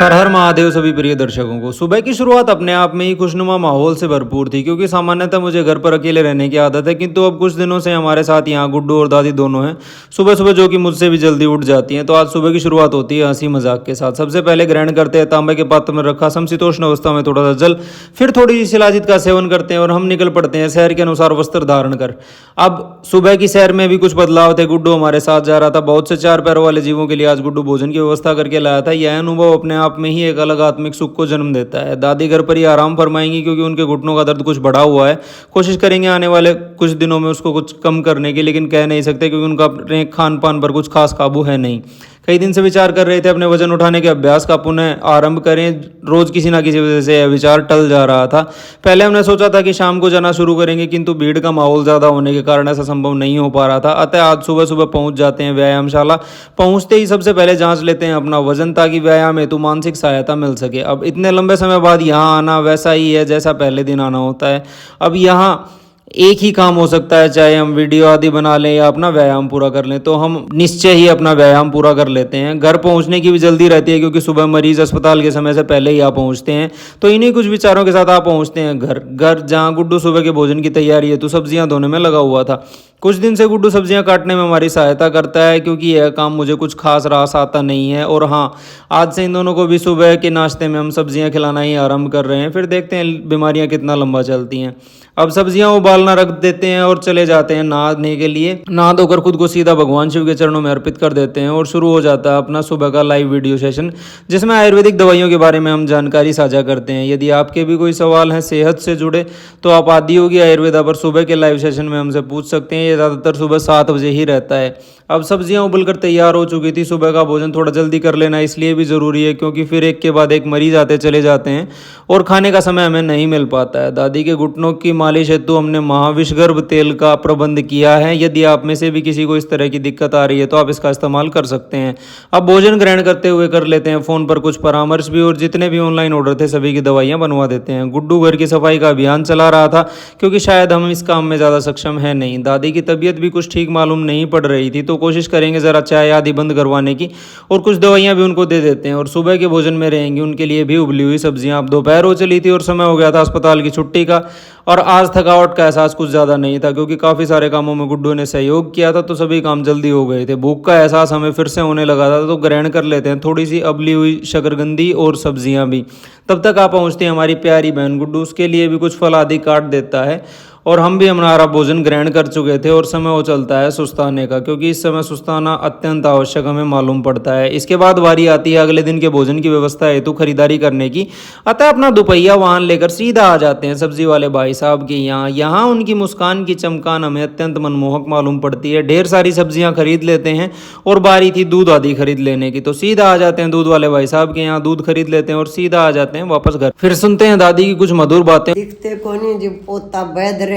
हर हर महादेव सभी प्रिय दर्शकों को। सुबह की शुरुआत अपने आप में ही खुशनुमा माहौल से भरपूर थी, क्योंकि सामान्यतः मुझे घर पर अकेले रहने की आदत है, किंतु अब कुछ दिनों से हमारे साथ यहाँ गुड्डू और दादी दोनों हैं सुबह सुबह, जो कि मुझसे भी जल्दी उठ जाती हैं। तो आज सुबह की शुरुआत होती है हंसी मजाक के साथ। सबसे पहले ग्रहण करते हैं तांबे के पात्र में रखा समशीतोष्ण अवस्था में थोड़ा सा जल, फिर थोड़ी सी शिलाजीत का सेवन करते हैं और हम निकल पड़ते हैं शहर के अनुसार वस्त्र धारण कर। अब सुबह की सैर में भी कुछ बदलाव थे। गुड्डू हमारे साथ जा रहा था। बहुत से चार पैरों वाले जीवों के लिए आज गुड्डू भोजन की व्यवस्था करके लाया था। यह अनुभव अपने आप में ही एक अलग आत्मिक सुख को जन्म देता है। दादी घर पर ही आराम फरमाएंगी, क्योंकि उनके घुटनों का दर्द कुछ बढ़ा हुआ है। कोशिश करेंगे आने वाले कुछ दिनों में उसको कुछ कम करने की, लेकिन कह नहीं सकते क्योंकि उनका अपने खान पान पर कुछ खास काबू है नहीं। कई दिन से विचार कर रहे थे अपने वजन उठाने के अभ्यास का पुनः आरंभ करें। रोज किसी ना किसी वजह से यह विचार टल जा रहा था। पहले हमने सोचा था कि शाम को जाना शुरू करेंगे, किंतु भीड़ का माहौल ज़्यादा होने के कारण ऐसा संभव नहीं हो पा रहा था। अतः आज सुबह सुबह पहुंच जाते हैं व्यायामशाला। पहुंचते ही सबसे पहले जांच लेते हैं अपना वजन, ताकि व्यायाम हेतु मानसिक सहायता मिल सके। अब इतने लंबे समय बाद यहाँ आना वैसा ही है जैसा पहले दिन आना होता है। अब यहाँ एक ही काम हो सकता है, चाहे हम वीडियो आदि बना लें या अपना व्यायाम पूरा कर लें, तो हम निश्चय ही अपना व्यायाम पूरा कर लेते हैं। घर पहुंचने की भी जल्दी रहती है, क्योंकि सुबह मरीज अस्पताल के समय से पहले ही आ पहुंचते हैं। तो इन्हीं कुछ विचारों के साथ आप पहुंचते हैं घर जहां गुड्डू सुबह के भोजन की तैयारी है तो सब्जियां धोने में लगा हुआ था। कुछ दिन से गुड्डू सब्जियां काटने में हमारी सहायता करता है, क्योंकि यह काम मुझे कुछ खास रास आता नहीं है। और हाँ, आज से इन दोनों को भी सुबह के नाश्ते में हम सब्जियां खिलाना ही आरंभ कर रहे हैं। फिर देखते हैं बीमारियां कितना लंबा चलती हैं। अब सब्जियां उबालना रख देते हैं और चले जाते हैं नहाने के लिए। नहा धोकर खुद को सीधा भगवान शिव के चरणों में अर्पित कर देते हैं और शुरू हो जाता है अपना सुबह का लाइव वीडियो सेशन, जिसमें आयुर्वेदिक दवाइयों के बारे में हम जानकारी साझा करते हैं। यदि आपके भी कोई सवाल हैं सेहत से जुड़े, तो आप आदि योगी आयुर्वेदा पर सुबह के लाइव सेशन में हमसे पूछ सकते हैं। ये ज़्यादातर सुबह 7 बजे ही रहता है। अब सब्जियां उबलकर तैयार हो चुकी थी। सुबह का भोजन थोड़ा जल्दी कर लेना इसलिए भी ज़रूरी है, क्योंकि फिर एक के बाद एक मरीज आते चले जाते हैं और खाने का समय हमें नहीं मिल पाता है। दादी के घुटनों की मालिश हेतु हमने महाविषगर्भ तेल का प्रबंध किया है। यदि आप में से भी किसी को इस तरह की दिक्कत आ रही है तो आप इसका इस्तेमाल कर सकते हैं। अब भोजन ग्रहण करते हुए कर लेते हैं फ़ोन पर कुछ परामर्श भी, और जितने भी ऑनलाइन ऑर्डर थे सभी की दवाइयाँ बनवा देते हैं। गुड्डू घर की सफाई का अभियान चला रहा था, क्योंकि शायद हम इस काम में ज़्यादा सक्षम है नहीं। दादी की तबीयत भी कुछ ठीक मालूम नहीं पड़ रही थी, तो कोशिश करेंगे ज़रा चाय आदि बंद करवाने की, और कुछ दवाइयाँ भी उनको दे देते हैं। और सुबह के भोजन में रहेंगी उनके लिए भी उबली हुई सब्जियाँ। अब दोपहर हो चली थी और समय हो गया था अस्पताल की छुट्टी का। और आज थकावट का एहसास कुछ ज़्यादा नहीं था, क्योंकि काफ़ी सारे कामों में गुड्डू ने सहयोग किया था, तो सभी काम जल्दी हो गए थे। भूख का एहसास हमें फिर से होने लगा था, तो ग्रहण कर लेते हैं थोड़ी सी अबली हुई शकरकंदी और सब्जियां भी। तब तक आप पहुंचती हैं हमारी प्यारी बहन गुड्डू, उसके लिए भी कुछ फल आदि काट देता है। और हम भी हमारा भोजन ग्रहण कर चुके थे और समय हो चलता है सुस्ताने का, क्योंकि इस समय सुस्ताना अत्यंत आवश्यक हमें मालूम पड़ता है। इसके बाद बारी आती है अगले दिन के भोजन की व्यवस्था हेतु खरीदारी करने की। अतः अपना दोपहिया वाहन लेकर सीधा आ जाते हैं सब्जी वाले भाई साहब के यहाँ उनकी मुस्कान की चमकान हमें अत्यंत मनमोहक मालूम पड़ती है। ढेर सारी सब्जियां खरीद लेते हैं और बारी थी दूध आदि खरीद लेने की, तो सीधा आ जाते हैं दूध वाले भाई साहब के यहाँ, दूध खरीद लेते हैं और सीधा आ जाते हैं वापस घर। फिर सुनते हैं दादी की कुछ मधुर बातें। दिखते कोनी जो पोता बैद रहा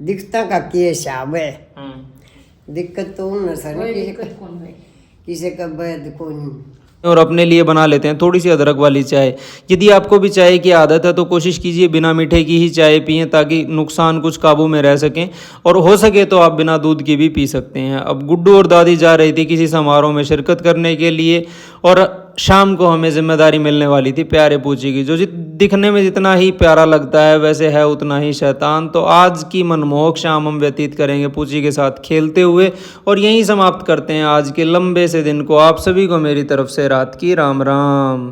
दिखता का केस आवे दिक्कत तो न सर किसी का बैद कोनी। और अपने लिए बना लेते हैं थोड़ी सी अदरक वाली चाय। यदि आपको भी चाय की आदत है तो कोशिश कीजिए बिना मीठे की ही चाय पिएं, ताकि नुकसान कुछ काबू में रह सकें। और हो सके तो आप बिना दूध की भी पी सकते हैं। अब गुड्डू और दादी जा रही थी किसी समारोह में शिरकत करने के लिए, और शाम को हमें जिम्मेदारी मिलने वाली थी प्यारे पूची की, जो दिखने में जितना ही प्यारा लगता है वैसे है उतना ही शैतान। तो आज की मनमोहक शाम हम व्यतीत करेंगे पूची के साथ खेलते हुए, और यहीं समाप्त करते हैं आज के लंबे से दिन को। आप सभी को मेरी तरफ से रात की राम राम।